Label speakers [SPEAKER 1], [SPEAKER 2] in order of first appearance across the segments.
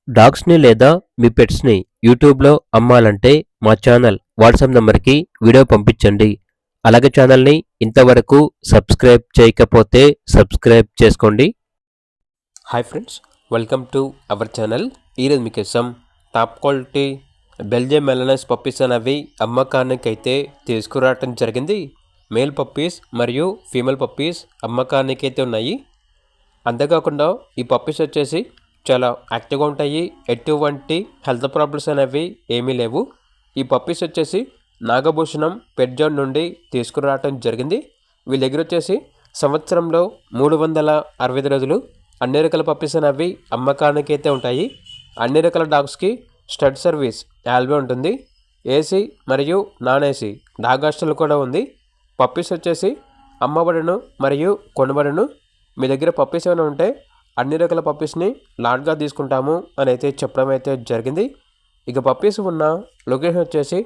[SPEAKER 1] డాగ్స్‌ని లేదా మీ పెట్స్‌ని యూట్యూబ్‌లో అమ్మాలంటే మా ఛానల్ వాట్సాప్ నంబర్‌కి వీడియో పంపించండి. అలాగే ఛానల్‌ని ఇంతవరకు సబ్స్క్రైబ్ చేయకపోతే సబ్స్క్రైబ్ చేసుకోండి. Hi friends, welcome to our channel. ఈరోజు మీకోసం టాప్ క్వాలిటీ బెల్జియం మెలనస్ పప్పీస్ అనేవి అమ్మకానికైతే తీసుకురావటం జరిగింది. మేల్ పప్పీస్ మరియు ఫీమేల్ పప్పీస్ అమ్మకానికైతే ఉన్నాయి. అంతేకాకుండా ఈ పప్పీస్ వచ్చేసి చాలా యాక్టివ్గా ఉంటాయి. ఎటువంటి హెల్త్ ప్రాబ్లమ్స్ అనేవి ఏమీ లేవు. ఈ పప్పీస్ వచ్చేసి నాగభూషణం పెట్ జోన్ నుండి తీసుకురావటం జరిగింది. వీళ్ళ దగ్గర వచ్చేసి సంవత్సరంలో 365 రోజులు అన్ని రకాల పప్పీస్ అనేవి అమ్మకానికి అయితే ఉంటాయి. అన్ని రకాల డాగ్స్కి స్టడ్ సర్వీస్ యాల్బే ఉంటుంది. ఏసీ మరియు నాన్ ఏసీ డాగ్ హాస్టల్ కూడా ఉంది. పప్పీస్ వచ్చేసి అమ్మబడును మరియు కొనబడును. మీ దగ్గర పప్పీస్ ఏమైనా ఉంటే అన్ని రకాల పప్పీస్ని లాట్గా తీసుకుంటాము అని అయితే చెప్పడం అయితే జరిగింది. ఇక పప్పీస్ ఉన్న లొకేషన్ వచ్చేసి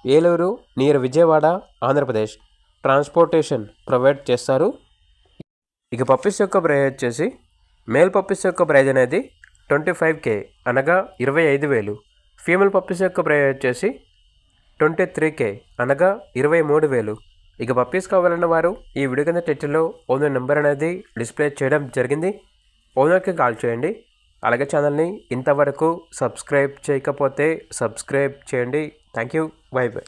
[SPEAKER 1] Eluru near Vijayawada, Andhra Pradesh. Transportation provide చేస్తారు. ఇక పప్పీస్ యొక్క ప్రైజ్ వచ్చేసి మేల్ పప్పీస్ యొక్క ప్రైజ్ అనేది 25K అనగా 25,000. ఫీమేల్ పప్పీస్ యొక్క ప్రైజ్ వచ్చేసి 23K అనగా 23,000. ఇక పప్పీస్ కావాలన్న వారు ఈ వీడియో కింద టైటిల్లో ఓనర్ నెంబర్ అనేది డిస్ప్లే చేయడం జరిగింది. ఓనర్కి కాల్ చేయండి. అలాగే ఛానల్ని ఇంతవరకు సబ్స్క్రైబ్ చేయకపోతే సబ్స్క్రైబ్ చేయండి. Thank you. By by.